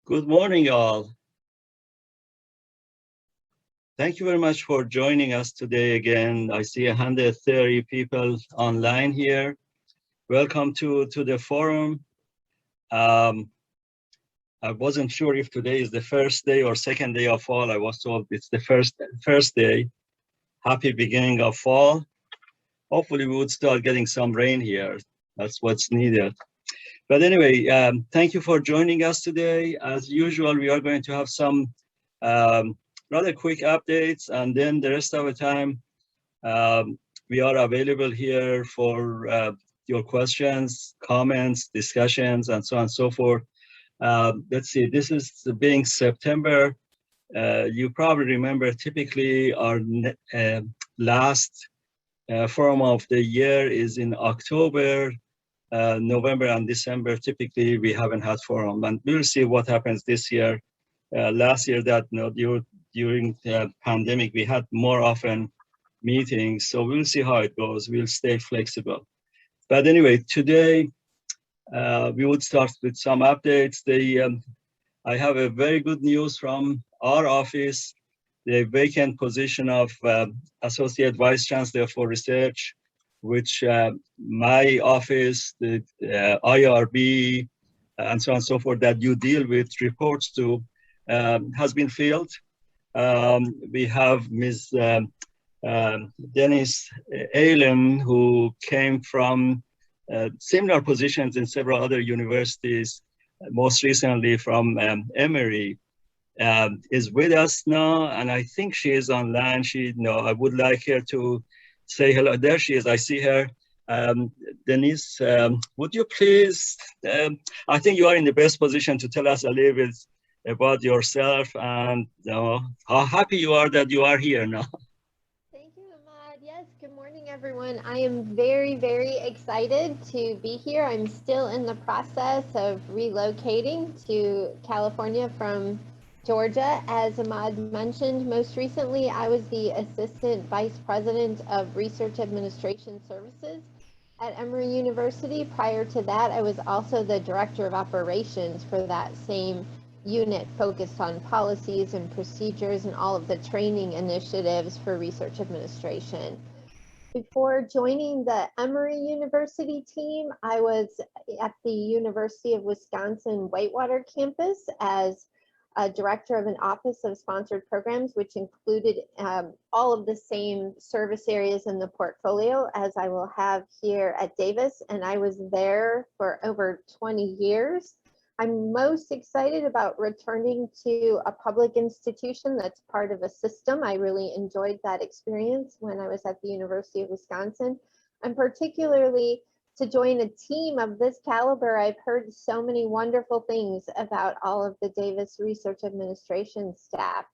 Good morning, all. Thank you very much for joining us today again. I see 130 people online here. Welcome to the forum. I wasn't sure if today is the first day or second day of fall. I was told it's the first day. Happy beginning of fall. Hopefully we would start getting some rain here. That's what's needed. But anyway, thank you for joining us today. As usual, we are going to have some rather quick updates, and then the rest of the time, we are available here for your questions, comments, discussions, and so on and so forth. Let's see, this is being September. You probably remember typically our last forum of the year is in October. November and December, typically we haven't had forum, and we'll see what happens this year. Last year, during the pandemic, we had more often meetings, so we'll see how it goes. We'll stay flexible. But anyway, today we would start with some updates. I have a very good news from our office. The vacant position of Associate Vice Chancellor for Research, which my office, the IRB, and so on and so forth, that you deal with reports to, has been filled. We have Ms. Denise who came from similar positions in several other universities, most recently from Emory, is with us now, and I think she is online. I would like her to say hello. There she is. I see her. Denise, would you please, I think you are in the best position to tell us a little bit about yourself and how happy you are that you are here now. Thank you, Ahmad. Yes, good morning, everyone. I am very, very excited to be here. I'm still in the process of relocating to California from Georgia. As Ahmad mentioned, most recently, I was the Assistant Vice President of Research Administration Services at Emory University. Prior to that, I was also the Director of Operations for that same unit, focused on policies and procedures and all of the training initiatives for research administration. Before joining the Emory University team, I was at the University of Wisconsin Whitewater campus as a director of an office of sponsored programs, which included all of the same service areas in the portfolio as I will have here at Davis. And I was there for over 20 years. I'm most excited about returning to a public institution that's part of a system. I really enjoyed that experience when I was at the University of Wisconsin, and particularly to join a team of this caliber. I've heard so many wonderful things about all of the Davis Research Administration staff.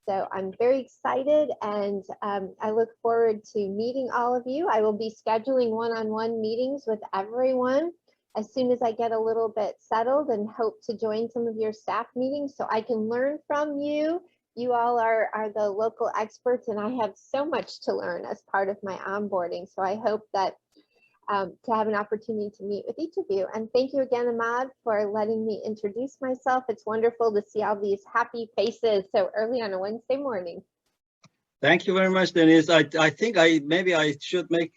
So I'm very excited, and I look forward to meeting all of you. I will be scheduling one-on-one meetings with everyone as soon as I get a little bit settled, and hope to join some of your staff meetings so I can learn from you. You all are the local experts, and I have so much to learn as part of my onboarding. So I hope that to have an opportunity to meet with each of you. And thank you again, Ahmad, for letting me introduce myself. It's wonderful to see all these happy faces so early on a Wednesday morning. Thank you very much, Denise. I think maybe I should make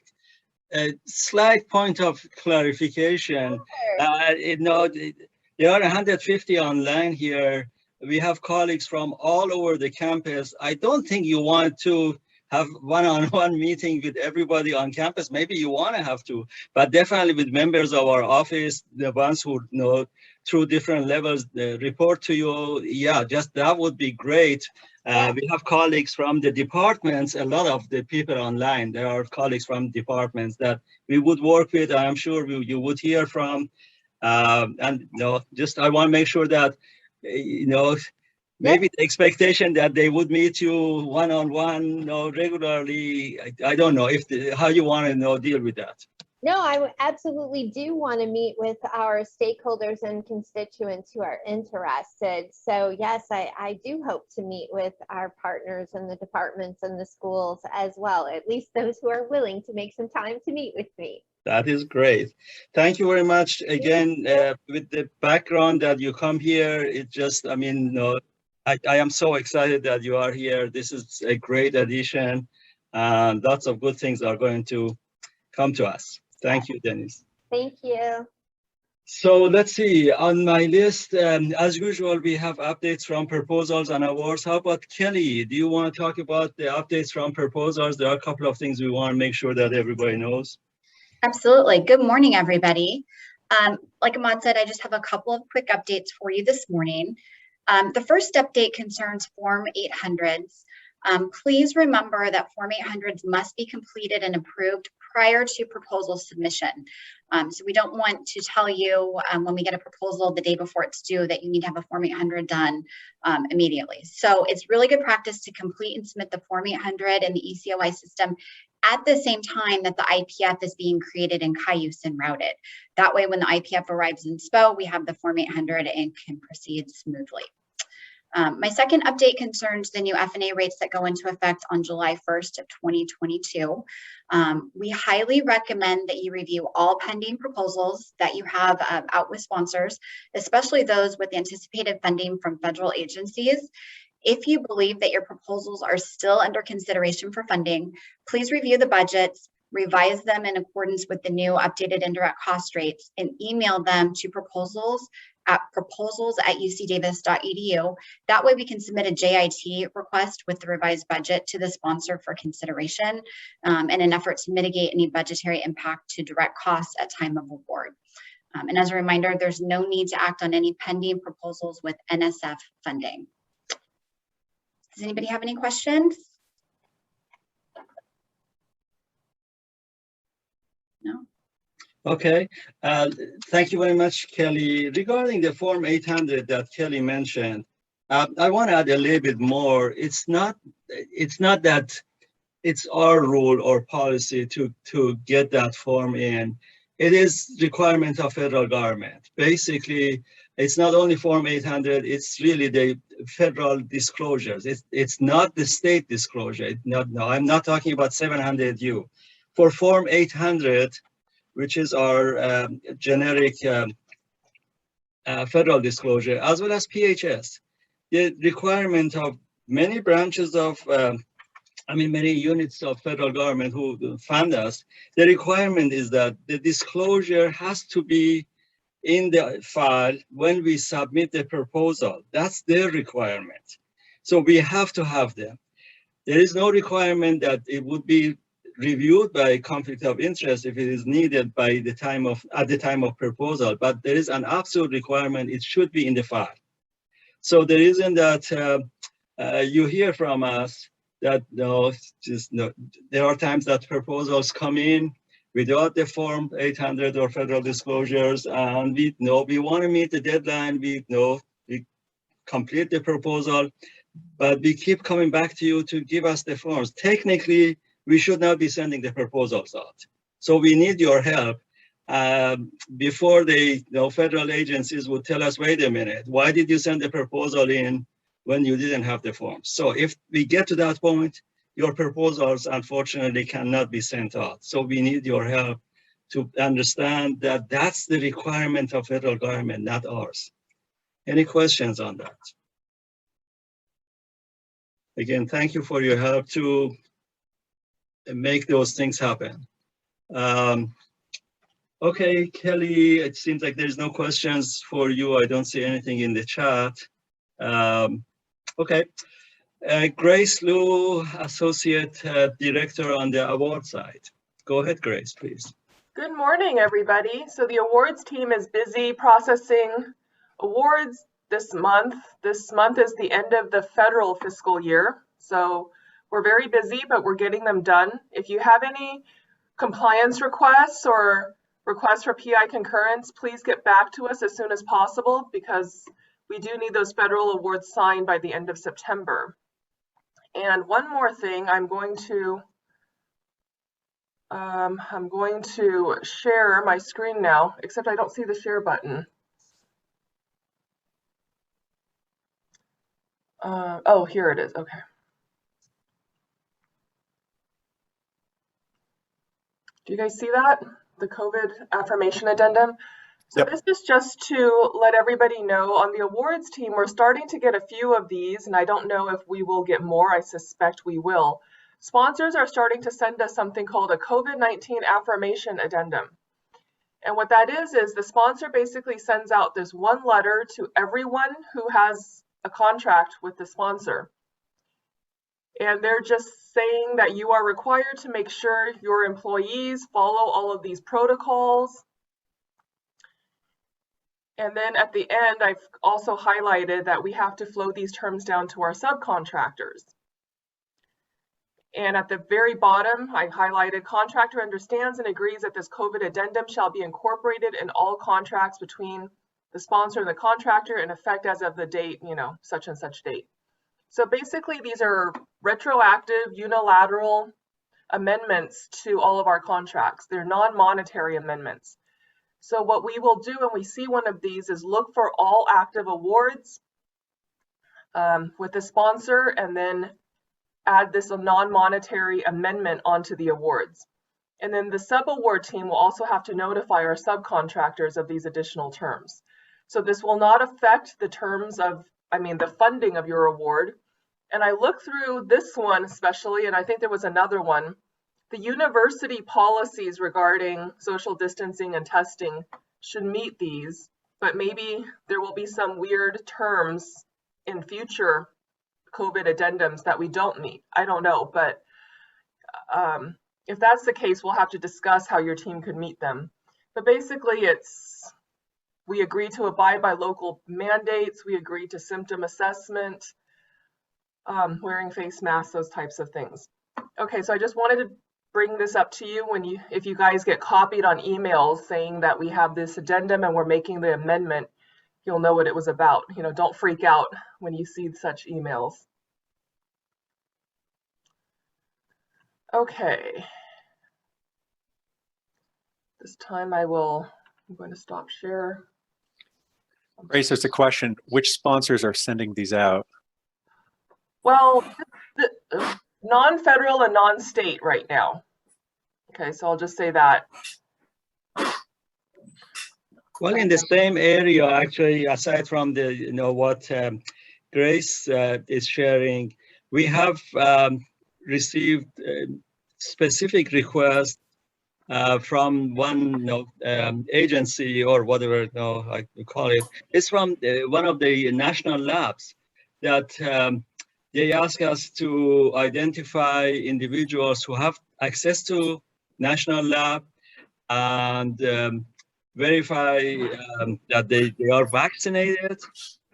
a slight point of clarification. There are 150 online here. We have colleagues from all over the campus. I don't think you want to have one-on-one meeting with everybody on campus. Maybe you want to have to, but definitely with members of our office, the ones who through different levels report to you. Yeah, just that would be great. We have colleagues from the departments. A lot of the people online, there are colleagues from departments that we would work with. I'm sure you would hear from. And just I want to make sure that maybe the expectation that they would meet you one-on-one regularly. I don't know how you want to deal with that. No, I absolutely do want to meet with our stakeholders and constituents who are interested. So yes, I do hope to meet with our partners in the departments and the schools as well, at least those who are willing to make some time to meet with me. That is great. Thank you very much again. With the background that you come here, it just, I mean, no, I am so excited that you are here. This is a great addition, and lots of good things are going to come to us. Thank you, Denise. Thank you. So let's see, on my list, as usual, we have updates from proposals and awards. How about Kelly? Do you want to talk about the updates from proposals? There are a couple of things we want to make sure that everybody knows. Absolutely. Good morning, everybody. Like Ahmad said, I just have a couple of quick updates for you this morning. The first update concerns Form 800s. Please remember that Form 800s must be completed and approved prior to proposal submission. So we don't want to tell you when we get a proposal the day before it's due that you need to have a Form 800 done immediately. So it's really good practice to complete and submit the Form 800 in the ECOI system at the same time that the IPF is being created in Cayuse and routed. That way, when the IPF arrives in SPO, we have the Form 800 and can proceed smoothly. My second update concerns the new F&A rates that go into effect on July 1st of 2022. We highly recommend that you review all pending proposals that you have out with sponsors, especially those with anticipated funding from federal agencies. If you believe that your proposals are still under consideration for funding, please review the budgets, revise them in accordance with the new updated indirect cost rates, and email them to proposals@ucdavis.edu. That way we can submit a JIT request with the revised budget to the sponsor for consideration in an effort to mitigate any budgetary impact to direct costs at time of award. And as a reminder, there's no need to act on any pending proposals with NSF funding. Does anybody have any questions? No? Okay, thank you very much, Kelly. Regarding the Form 800 that Kelly mentioned, I want to add a little bit more. It's not that it's our rule or policy to get that form in. It is requirement of federal government. Basically, it's not only Form 800, it's really the federal disclosures. It's not the state disclosure. No, I'm not talking about 700U. For Form 800, which is our generic federal disclosure, as well as PHS, the requirement of many branches of many units of federal government who fund us, the requirement is that the disclosure has to be in the file when we submit the proposal. That's their requirement. So we have to have them. There is no requirement that it would be reviewed by conflict of interest if it is needed by the time of, at the time of proposal, but there is an absolute requirement, it should be in the file. So the reason that you hear from us that there are times that proposals come in without the Form 800 or federal disclosures, and we want to meet the deadline, we complete the proposal, but we keep coming back to you to give us the forms. Technically, we should not be sending the proposals out. So we need your help. Before the federal agencies would tell us, wait a minute, why did you send the proposal in when you didn't have the forms? So if we get to that point, your proposals unfortunately cannot be sent out. So we need your help to understand that that's the requirement of federal government, not ours. Any questions on that? Again, thank you for your help to make those things happen. Okay, Kelly, it seems like there's no questions for you. I don't see anything in the chat. Okay, Grace Liu, Associate Director on the award side. Go ahead, Grace, please. Good morning, everybody. So the awards team is busy processing awards this month. This month is the end of the federal fiscal year. So we're very busy, but we're getting them done. If you have any compliance requests or requests for PI concurrence, please get back to us as soon as possible because we do need those federal awards signed by the end of September. And one more thing, I'm going to share my screen now, except I don't see the share button. Oh, here it is. Okay. Do you guys see that? the COVID affirmation addendum. So Yep. this is just to let everybody know on the awards team, we're starting to get a few of these, and I don't know if we will get more. I suspect we will. Sponsors are starting to send us something called a COVID-19 affirmation addendum. And what that is the sponsor basically sends out this one letter to everyone who has a contract with the sponsor. And they're just saying that you are required to make sure your employees follow all of these protocols. And then at the end, I've also highlighted that we have to flow these terms down to our subcontractors. And at the very bottom, I highlighted contractor understands and agrees that this COVID addendum shall be incorporated in all contracts between the sponsor and the contractor in effect as of the date, such and such date. So basically, these are retroactive, unilateral amendments to all of our contracts. They're non-monetary amendments. So what we will do when we see one of these is look for all active awards with the sponsor and then add this non-monetary amendment onto the awards. And then the sub-award team will also have to notify our subcontractors of these additional terms. So this will not affect the terms of, the funding of your award. And I looked through this one especially, and I think there was another one. The university policies regarding social distancing and testing should meet these, but maybe there will be some weird terms in future COVID addendums that we don't meet. I don't know, but if that's the case, we'll have to discuss how your team could meet them. But basically, we agree to abide by local mandates, we agree to symptom assessment, wearing face masks, those types of things. Okay, so I just wanted to bring this up to you if you guys get copied on emails saying that we have this addendum and we're making the amendment, you'll know what it was about. Don't freak out when you see such emails. Okay. This time I'm going to stop share. Grace, there's a question. Which sponsors are sending these out? Well, non-federal and non-state right now. Okay, so I'll just say that. Well, in the same area, actually, aside from the, what Grace is sharing, we have received specific requests from one agency or whatever I call it. It's from one of the national labs that they ask us to identify individuals who have access to national lab and verify that they are vaccinated.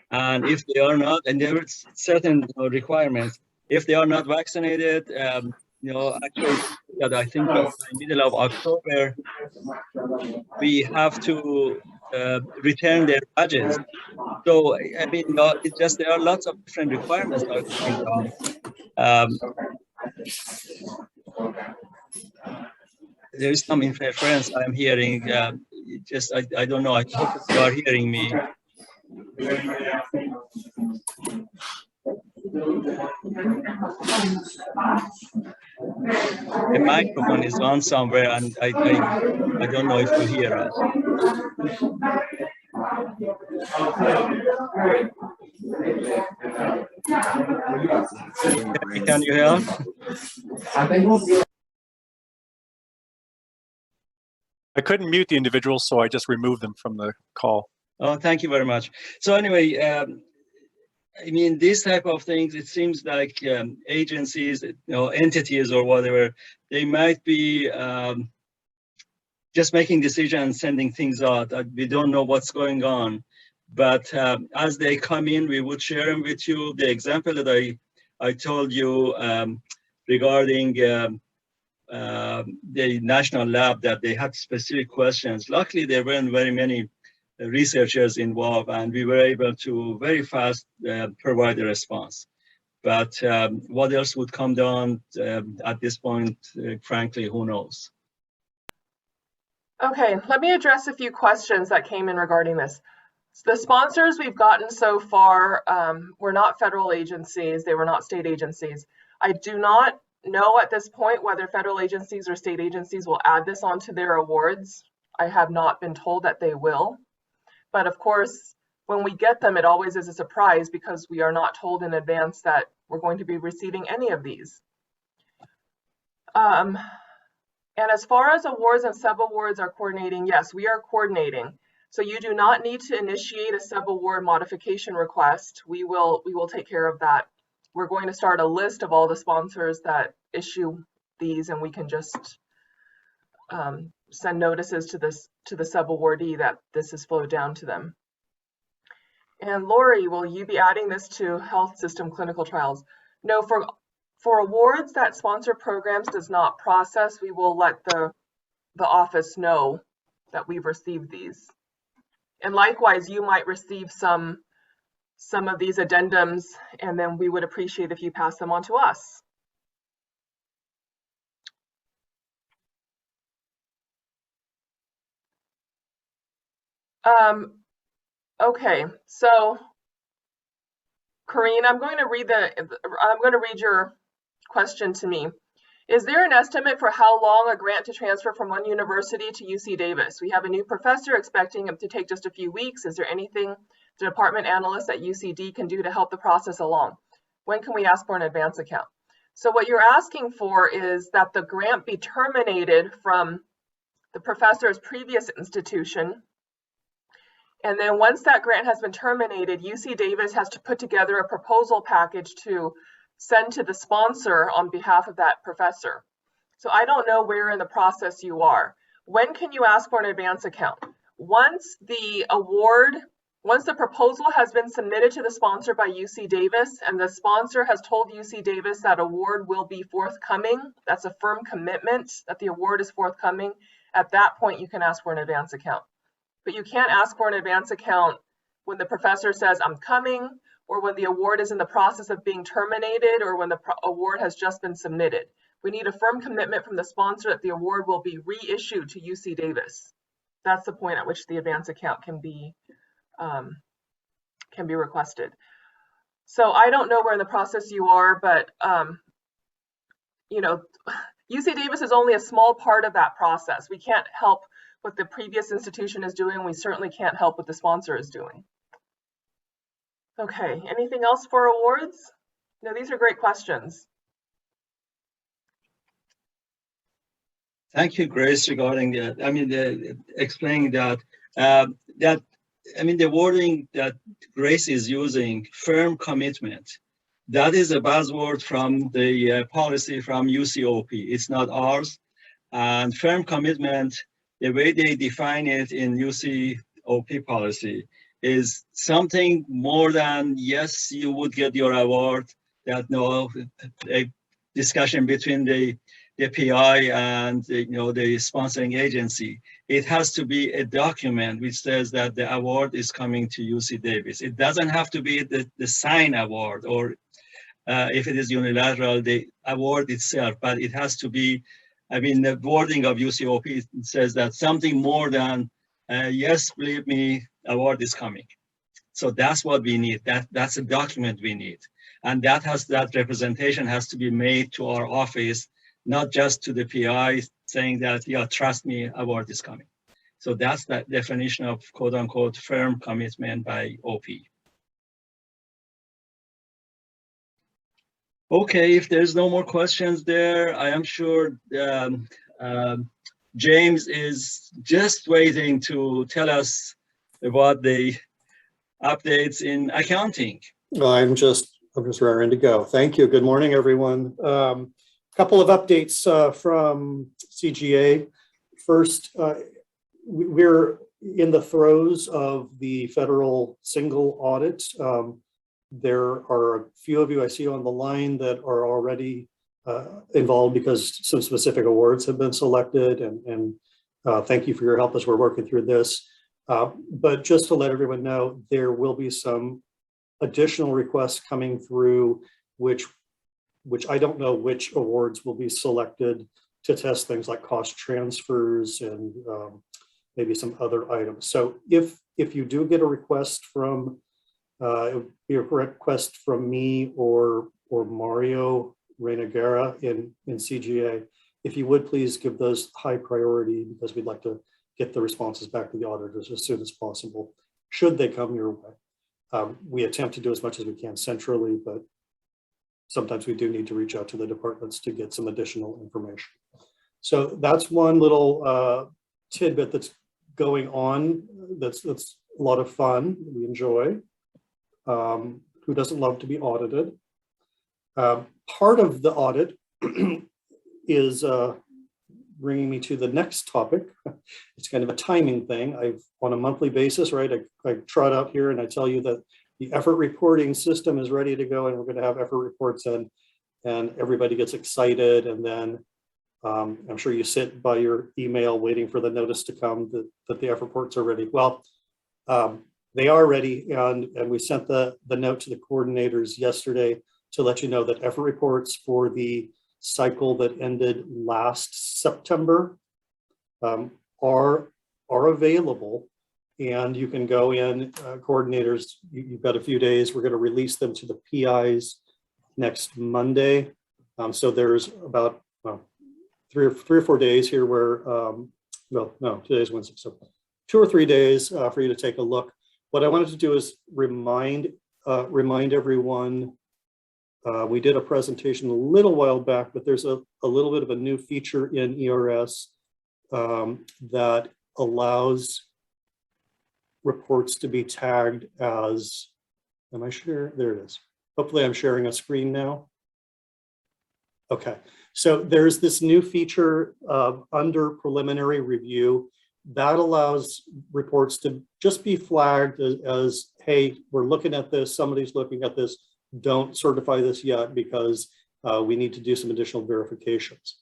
And if they are not, and there are certain requirements, if they are not vaccinated, actually, that I think in the middle of October, we have to return their badges. So, it's just there are lots of different requirements that are going on. There is some interference I'm hearing. I don't know. I hope you are hearing me. The microphone is on somewhere, and I don't know if you hear us. Can you hear? I couldn't mute the individuals, so I just removed them from the call. Oh, thank you very much. So anyway, these type of things, it seems like agencies, entities or whatever, they might be just making decisions, sending things out. We don't know what's going on. But as they come in, we would share them with you. The example that I told you regarding the national lab, that they had specific questions. Luckily, there weren't very many researchers involved, and we were able to very fast provide a response. But what else would come down at this point, frankly, who knows? Okay, let me address a few questions that came in regarding this. The sponsors we've gotten so far were not federal agencies, they were not state agencies. I do not know at this point whether federal agencies or state agencies will add this onto their awards. I have not been told that they will. But of course, when we get them, it always is a surprise because we are not told in advance that we're going to be receiving any of these. And as far as awards and sub-awards are coordinating, yes, we are coordinating. So you do not need to initiate a sub-award modification request. We will take care of that. We're going to start a list of all the sponsors that issue these, and we can just send notices to the sub-awardee that this has flowed down to them. And Lori, will you be adding this to health system clinical trials? No, for awards that sponsor programs does not process, we will let the office know that we've received these. And likewise, you might receive some of these addendums, and then we would appreciate if you pass them on to us. Okay, so Corrine, I'm going to read your question to me. Is there an estimate for how long a grant to transfer from one university to UC Davis? We have a new professor expecting him to take just a few weeks. Is there anything the department analyst at UCD can do to help the process along? When can we ask for an advance account? So what you're asking for is that the grant be terminated from the professor's previous institution. And then once that grant has been terminated, UC Davis has to put together a proposal package to send to the sponsor on behalf of that professor. So I don't know where in the process you are. When can you ask for an advance account? Once the proposal has been submitted to the sponsor by UC Davis and the sponsor has told UC Davis that award will be forthcoming, that's a firm commitment that the award is forthcoming, at that point you can ask for an advance account. But you can't ask for an advance account when the professor says, I'm coming, or when the award is in the process of being terminated, or when the award has just been submitted. We need a firm commitment from the sponsor that the award will be reissued to UC Davis. That's the point at which the advance account can be requested. So I don't know where in the process you are, but you know, UC Davis is only a small part of that process. We can't help what the previous institution is doing. We certainly can't help what the sponsor is doing. Okay, anything else for awards? No, these are great questions. Thank you, Grace, regarding that. I mean, explaining that, the wording that Grace is using, firm commitment, that is a buzzword from the policy from UCOP. It's not ours. And firm commitment, the way they define it in UCOP policy, is something more than, yes, you would get your award, that no, a discussion between the PI and the sponsoring agency. It has to be a document which says that the award is coming to UC Davis. It doesn't have to be the sign award, or if it is unilateral, the award itself, but it has to be, the wording of UCOP says that something more than, yes, believe me, award is coming. So that's what we need. That's a document we need. And that representation has to be made to our office, not just to the PI saying that, yeah, trust me, award is coming. So that's the definition of quote unquote firm commitment by OP. Okay, if there's no more questions there, I am sure James is just waiting to tell us about the updates in accounting. I'm just raring to go. Thank you. Good morning, everyone. Couple of updates from CGA. First, we're in the throes of the federal single audit. There are a few of you I see on the line that are already involved because some specific awards have been selected, and thank you for your help as we're working through this. But just to let everyone know, there will be some additional requests coming through, which I don't know which awards will be selected to test things like cost transfers and maybe some other items. So if you do get a request from, it would be a request from me or Mario Reina Guerra in CGA. If you would please give those high priority, because we'd like to get the responses back to the auditors as soon as possible, should they come your way. We attempt to do as much as we can centrally, but sometimes we do need to reach out to the departments to get some additional information. So that's one little tidbit that's going on. That's a lot of fun. We enjoy. Who doesn't love to be audited? Part of the audit is bringing me to the next topic. It's kind of a timing thing. On a monthly basis, right? I trot out here and I tell you that the effort reporting system is ready to go, and we're going to have effort reports in, and everybody gets excited. And then I'm sure you sit by your email waiting for the notice to come that the effort reports are ready. Well, they are ready, and we sent the note to the coordinators yesterday to let you know that effort reports for the cycle that ended last September are available, and you can go in, coordinators, you've got a few days. We're going to release them to the PIs next Monday. So there's about 3 or 4 days here where, well, no, today's Wednesday, so 2 or 3 days for you to take a look. What I wanted to do is remind everyone, we did a presentation a little while back, but there's a little bit of a new feature in ERS that allows reports to be tagged as, am I sure? There it is. Hopefully I'm sharing a screen now. Okay, so there's this new feature under preliminary review that allows reports to just be flagged as, hey, we're looking at this, somebody's looking at this, don't certify this yet because we need to do some additional verifications.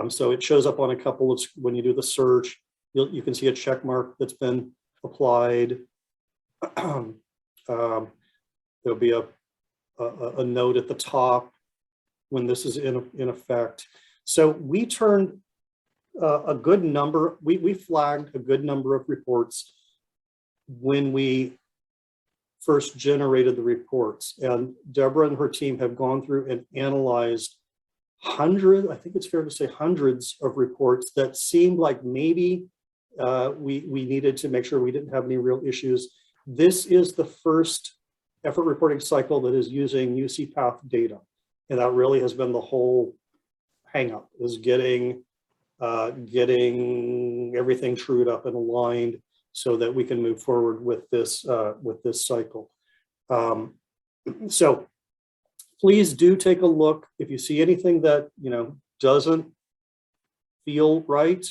So it shows up on a couple of, when you do the search, you can see a check mark that's been applied. There'll be a note at the top when this is in effect. So we turned a good number, we flagged a good number of reports when we first generated the reports, and Deborah and her team have gone through and analyzed hundreds, I think it's fair to say hundreds of reports that seemed like maybe we needed to make sure we didn't have any real issues. This is the first effort reporting cycle that is using UC Path data, and that really has been the whole hang up, is getting everything trued up and aligned so that we can move forward with this cycle. So please do take a look. If you see anything that doesn't feel right,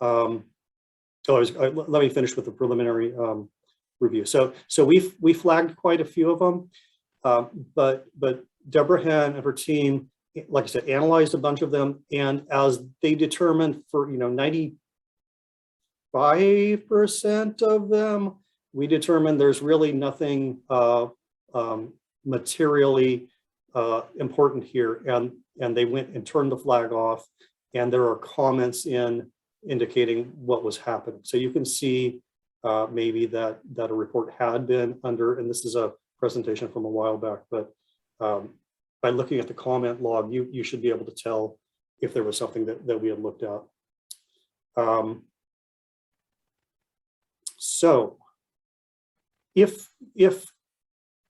let me finish with the preliminary review. So we flagged quite a few of them, but Deborah and her team, like I said, analyzed a bunch of them, and as they determined for 95% of them, we determined there's really nothing materially important here, and they went and turned the flag off, and there are comments in indicating what was happening. So you can see maybe that a report had been under, and this is a presentation from a while back, but by looking at the comment log, you should be able to tell if there was something that we had looked at. So if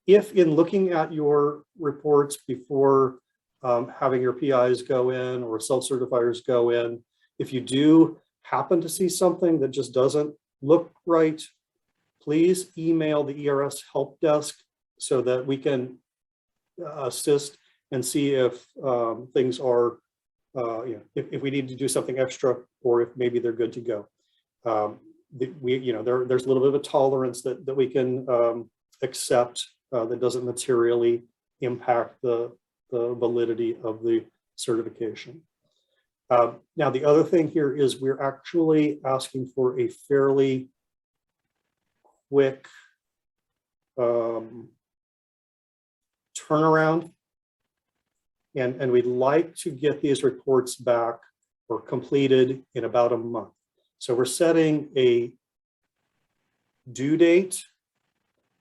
in looking at your reports before having your PIs go in or self-certifiers go in, if you do happen to see something that just doesn't look right, please email the ERS help desk so that we can assist and see if things are, if we need to do something extra, or if maybe they're good to go. There's a little bit of a tolerance that we can accept that doesn't materially impact the validity of the certification. Now, the other thing here is we're actually asking for a fairly quick turnaround, and we'd like to get these reports back or completed in about a month. So we're setting a due date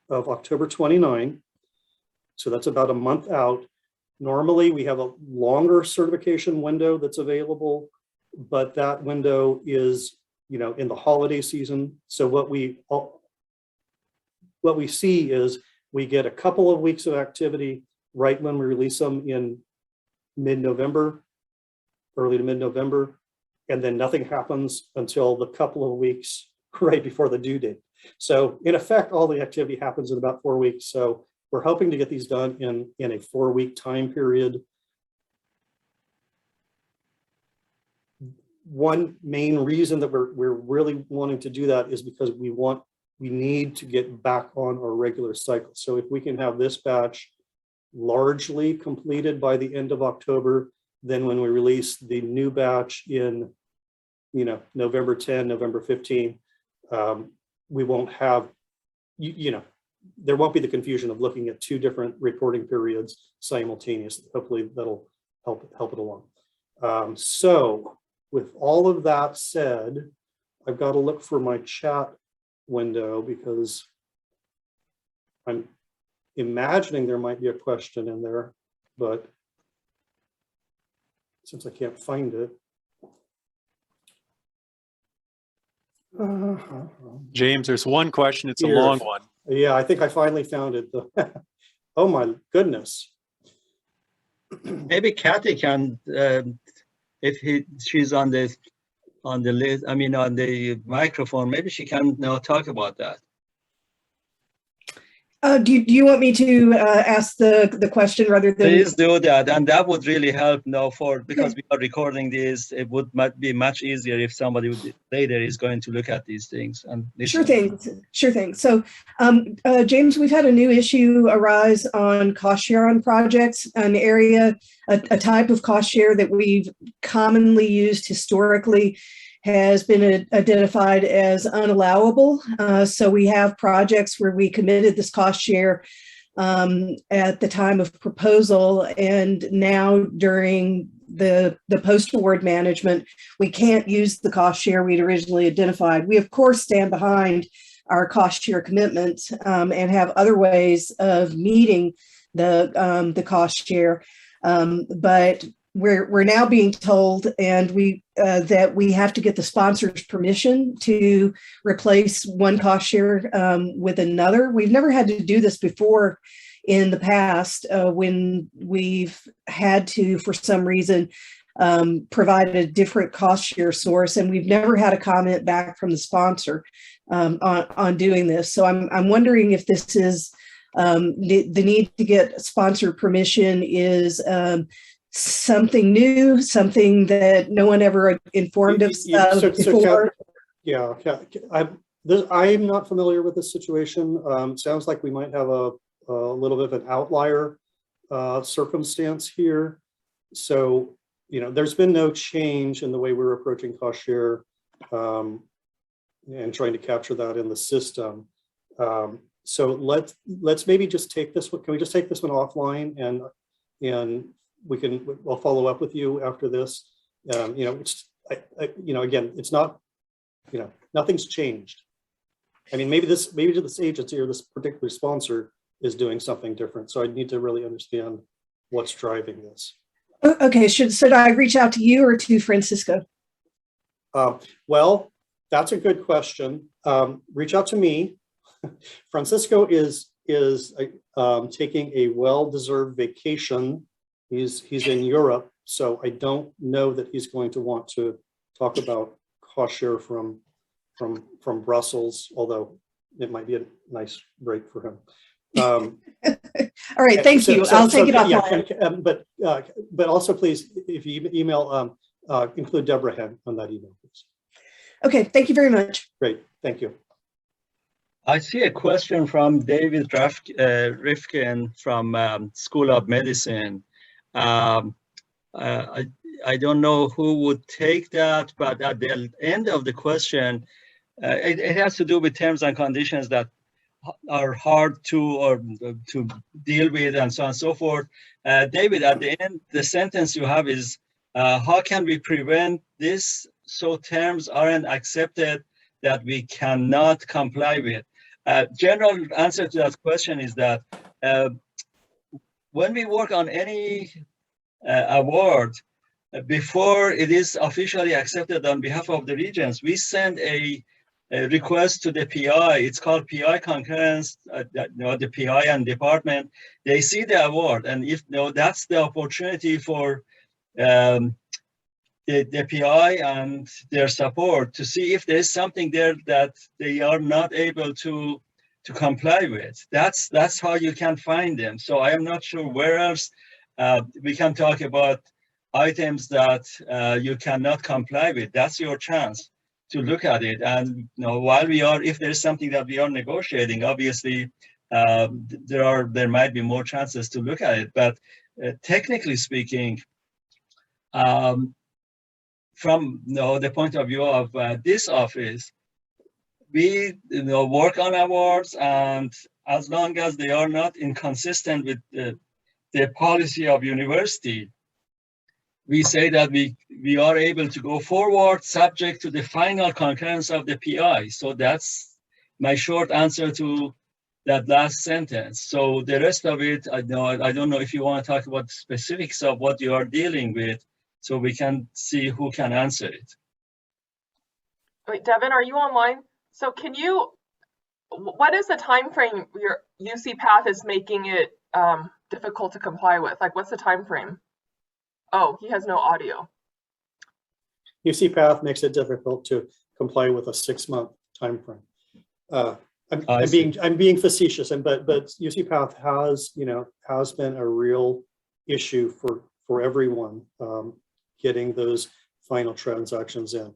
of October 29. So that's about a month out. Normally, we have a longer certification window that's available, but that window is, in the holiday season. So what we see is we get a couple of weeks of activity right when we release them in mid-November, early to mid-November, and then nothing happens until the couple of weeks right before the due date. So in effect, all the activity happens in about 4 weeks. So we're hoping to get these done in a 4-week time period. One main reason that we're really wanting to do that is because we need to get back on our regular cycle. So if we can have this batch largely completed by the end of October, then when we release the new batch in, November 10, November 15, we won't have, there won't be the confusion of looking at 2 different reporting periods simultaneously. Hopefully that'll help it along. So with all of that said, I've got to look for my chat window because I'm imagining there might be a question in there, but since I can't find it. James, there's one question. It's a Here. long one. Yeah, I think I finally found it. Oh my goodness. Maybe Kathy can, if she's on the list, I mean on the microphone, maybe she can now talk about that. Do you want me to ask the question rather than? Please do that, and that would really help now because we are recording this. It might be much easier if somebody later is going to look at these things and listen. Sure thing. So, James, we've had a new issue arise on cost share on projects, an area, a type of cost share that we've commonly used historically has been identified as unallowable. So we have projects where we committed this cost share at the time of proposal, and now during the post-award management, we can't use the cost share we'd originally identified. We of course stand behind our cost share commitments and have other ways of meeting the cost share, but we're now being told, and that we have to get the sponsor's permission to replace one cost share with another. We've never had to do this before in the past when we've had to, for some reason, provide a different cost share source, and we've never had a comment back from the sponsor on doing this. So I'm wondering if this is the need to get sponsor permission is something new, something that no one ever informed us of before. Yeah, I'm not familiar with this situation. Sounds like we might have a little bit of an outlier circumstance here. So, there's been no change in the way we're approaching cost share and trying to capture that in the system. So let's maybe just take this one. Can we just take this one offline and I'll follow up with you after this. Again, it's not, nothing's changed. I mean, maybe this agency or this particular sponsor is doing something different. So I need to really understand what's driving this. Okay, should I reach out to you or to Francisco? Well, that's a good question. Reach out to me. Francisco is taking a well-deserved vacation. He's in Europe, so I don't know that he's going to want to talk about cost share from Brussels, although it might be a nice break for him. All right, thank you. I'll take it offline. Yeah, but also please, if you email, include Deborah Henn on that email, please. Okay, thank you very much. Great, thank you. I see a question from David Rifkin from School of Medicine. I don't know who would take that, but at the end of the question, it has to do with terms and conditions that are hard to deal with and so on and so forth. David, at the end, the sentence you have is, how can we prevent this so terms aren't accepted that we cannot comply with? General answer to that question is that when we work on any award, before it is officially accepted on behalf of the regions, we send a request to the PI. It's called PI concurrence. The PI and department, they see the award, and if that's the opportunity for the PI and their support to see if there's something there that they are not able to comply with. That's how you can find them. So I am not sure where else we can talk about items that you cannot comply with. That's your chance to look at it. And while if there's something that we are negotiating, obviously there might be more chances to look at it. But technically speaking, from the point of view of this office, we work on awards, and as long as they are not inconsistent with the policy of university, we say that we are able to go forward subject to the final concurrence of the PI. So that's my short answer to that last sentence. So the rest of it, I don't know if you want to talk about the specifics of what you are dealing with, so we can see who can answer it. Wait, Devin, are you online? So what is the time frame your UC Path is making it difficult to comply with? Like, what's the time frame? Oh, he has no audio. UC Path makes it difficult to comply with a 6-month time frame. I'm being facetious, but UC Path has been a real issue for everyone getting those final transactions in.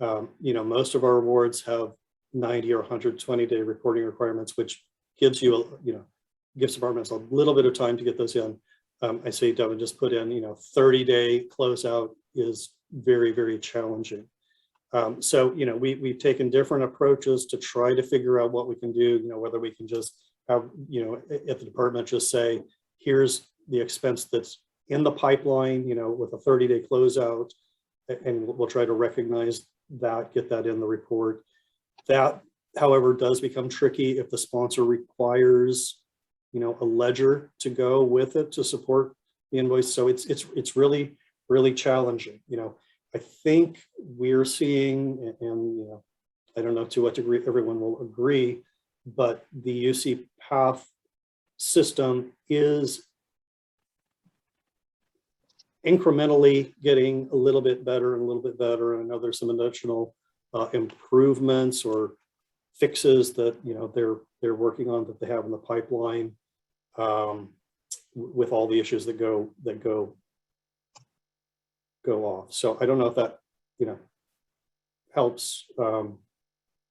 Most of our awards have 90 or 120-day reporting requirements, which gives departments a little bit of time to get those in. I say Devin just put in, 30-day closeout is very, very challenging. So, we've taken different approaches to try to figure out what we can do, whether we can just have, at the department just say, here's the expense that's in the pipeline, with a 30-day closeout, and we'll try to recognize that, get that in the report. That, however, does become tricky if the sponsor requires, a ledger to go with it to support the invoice. So it's really, really challenging. I think we're seeing, and I don't know to what degree everyone will agree, but the UC Path system is incrementally getting a little bit better and a little bit better. And I know there's some additional improvements or fixes that they're working on, that they have in the pipeline, with all the issues that go off. So I don't know if that helps. I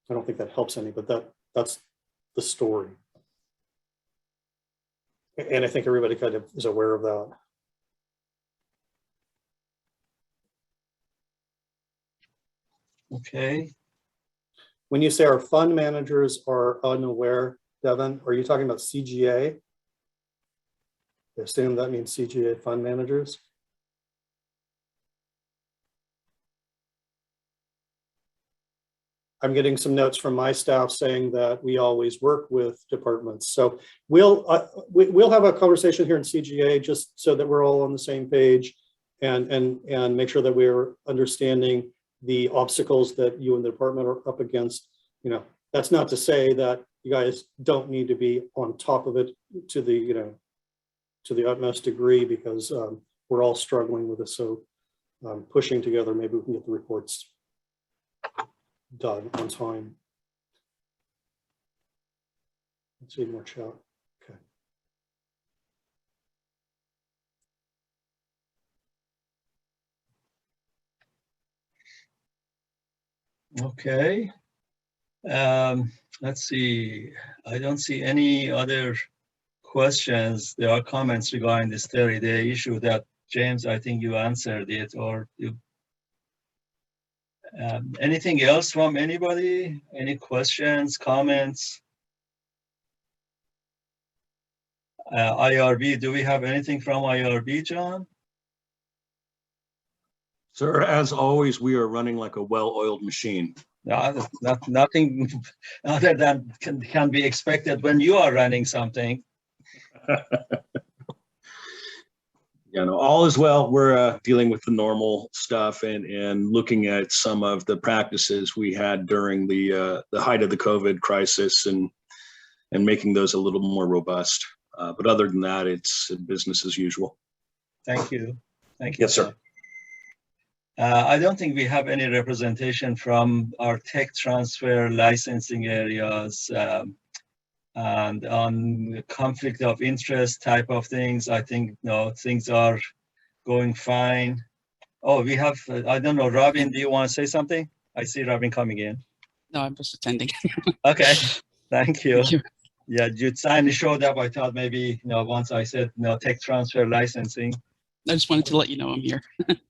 don't think that helps any, but that's the story. And I think everybody kind of is aware of that. Okay. When you say our fund managers are unaware, Devin, are you talking about CGA? I assume that means CGA fund managers. I'm getting some notes from my staff saying that we always work with departments. So we'll have a conversation here in CGA just so that we're all on the same page, and make sure that we're understanding the obstacles that you and the department are up against. That's not to say that you guys don't need to be on top of it to the utmost degree, because we're all struggling with this. So pushing together, maybe we can get the reports done on time. Let's see more chat. Okay. Okay. Let's see. I don't see any other questions. There are comments regarding this 30-day issue that, James, I think you answered it, or you. Anything else from anybody? Any questions, comments? IRB, do we have anything from IRB, John? Sir, as always, we are running like a well-oiled machine. Nothing other than can be expected when you are running something. all is well. We're dealing with the normal stuff and looking at some of the practices we had during the height of the COVID crisis and making those a little more robust. But other than that, it's business as usual. Thank you. Thank you. Yes, sir. I don't think we have any representation from our tech transfer licensing areas and on the conflict of interest type of things. I think no, things are going fine. Oh, we have, I don't know, Robin, do you want to say something? I see Robin coming in. No, I'm just attending. Okay, thank you. Thank you. Yeah, you finally showed up. I thought maybe, once I said, tech transfer licensing. I just wanted to let you know I'm here.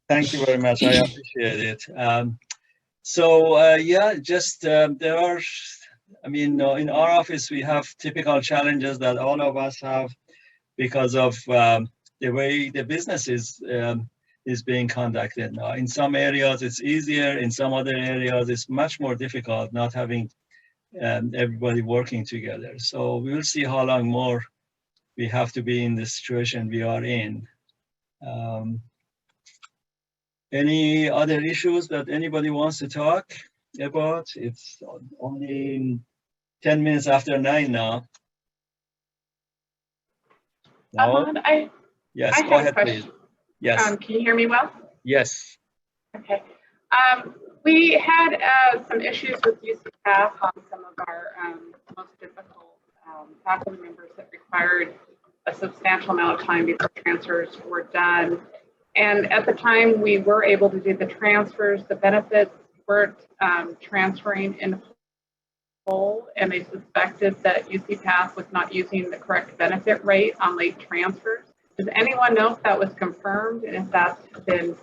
Thank you very much. I appreciate it. There are, in our office, we have typical challenges that all of us have because of the way the business is being conducted now. In some areas, it's easier. In some other areas, it's much more difficult not having everybody working together. So we'll see how long more we have to be in the situation we are in. Any other issues that anybody wants to talk about? It's only 10 minutes after 9 now. No? Yes, I go have ahead, a question. please. Yes. Can you hear me well? Yes. Okay. We had some issues with UCPath on some of our most difficult faculty members that required a substantial amount of time before transfers were done. And at the time we were able to do the transfers, the benefits weren't transferring in full, and they suspected that UCPath was not using the correct benefit rate on late transfers. Does anyone know if that was confirmed and if that's been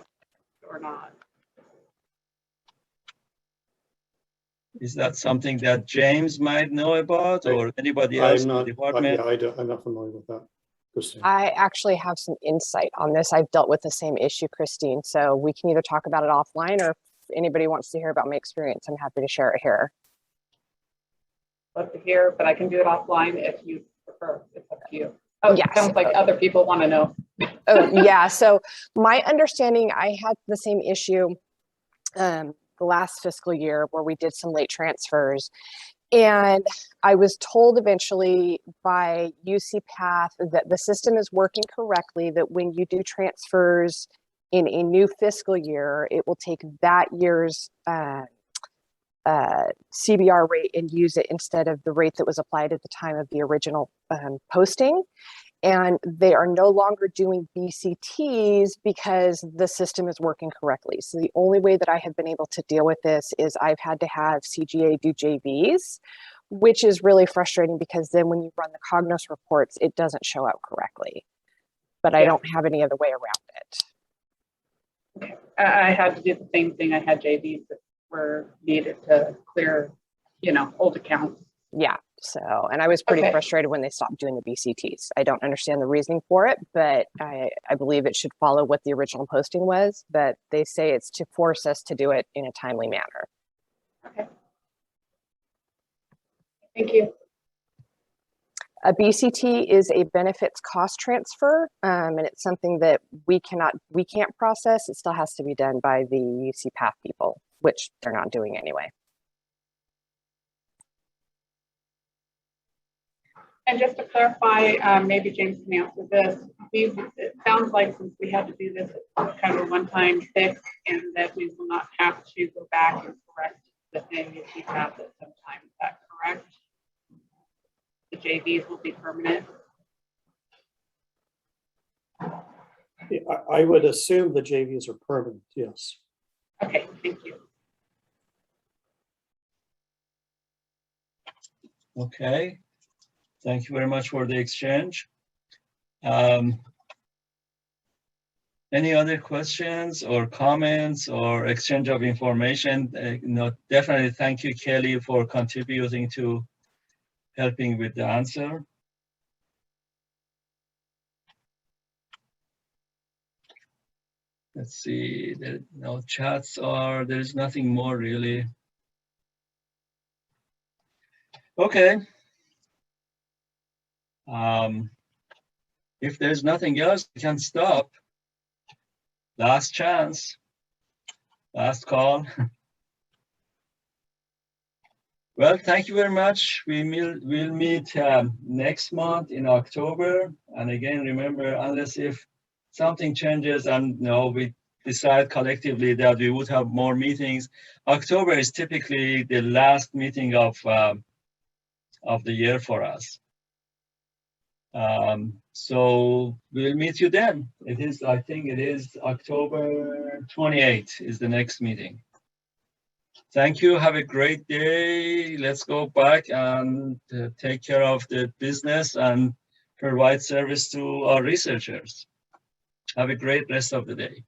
or not? Is that something that James might know about or anybody else in the department? I'm not familiar with that. Christine. I actually have some insight on this. I've dealt with the same issue, Christine. So we can either talk about it offline, or if anybody wants to hear about my experience, I'm happy to share it here. Love to hear, but I can do it offline if you prefer. It's up to you. Oh, yes. It sounds like other people want to know. Oh, yeah. So my understanding, I had the same issue the last fiscal year where we did some late transfers. And I was told eventually by UCPath that the system is working correctly, that when you do transfers in a new fiscal year, it will take that year's CBR rate and use it instead of the rate that was applied at the time of the original posting. And they are no longer doing BCTs because the system is working correctly. So the only way that I have been able to deal with this is I've had to have CGA do JVs, which is really frustrating because then when you run the Cognos reports, it doesn't show out correctly. But I don't have any other way around it. Okay. I had to do the same thing. I had JVs that were needed to clear, old accounts. Yeah. So, and I was pretty frustrated when they stopped doing the BCTs. I don't understand the reasoning for it, but I believe it should follow what the original posting was, but they say it's to force us to do it in a timely manner. Okay. Thank you. A BCT is a benefits cost transfer, and it's something that we can't process. It still has to be done by the UCPath people, which they're not doing anyway. And just to clarify, maybe James can answer this. It sounds like since we had to do this, it's kind of a one-time fix, and that we will not have to go back and correct the thing if we have it sometime. Is that correct? The JVs will be permanent. Yeah, I would assume the JVs are permanent. Yes. Okay. Thank you. Okay. Thank you very much for the exchange. Any other questions or comments or exchange of information? Definitely thank you, Kelly, for contributing to helping with the answer. Let's see, there no chats are, there's nothing more really. Okay. If there's nothing else, we can stop. Last chance, last call. Well, thank you very much. We'll meet next month in October. And again, remember, unless if something changes and we decide collectively that we would have more meetings, October is typically the last meeting of the year for us. So we'll meet you then. I think it is October 28th is the next meeting. Thank you. Have a great day. Let's go back and take care of the business and provide service to our researchers. Have a great rest of the day.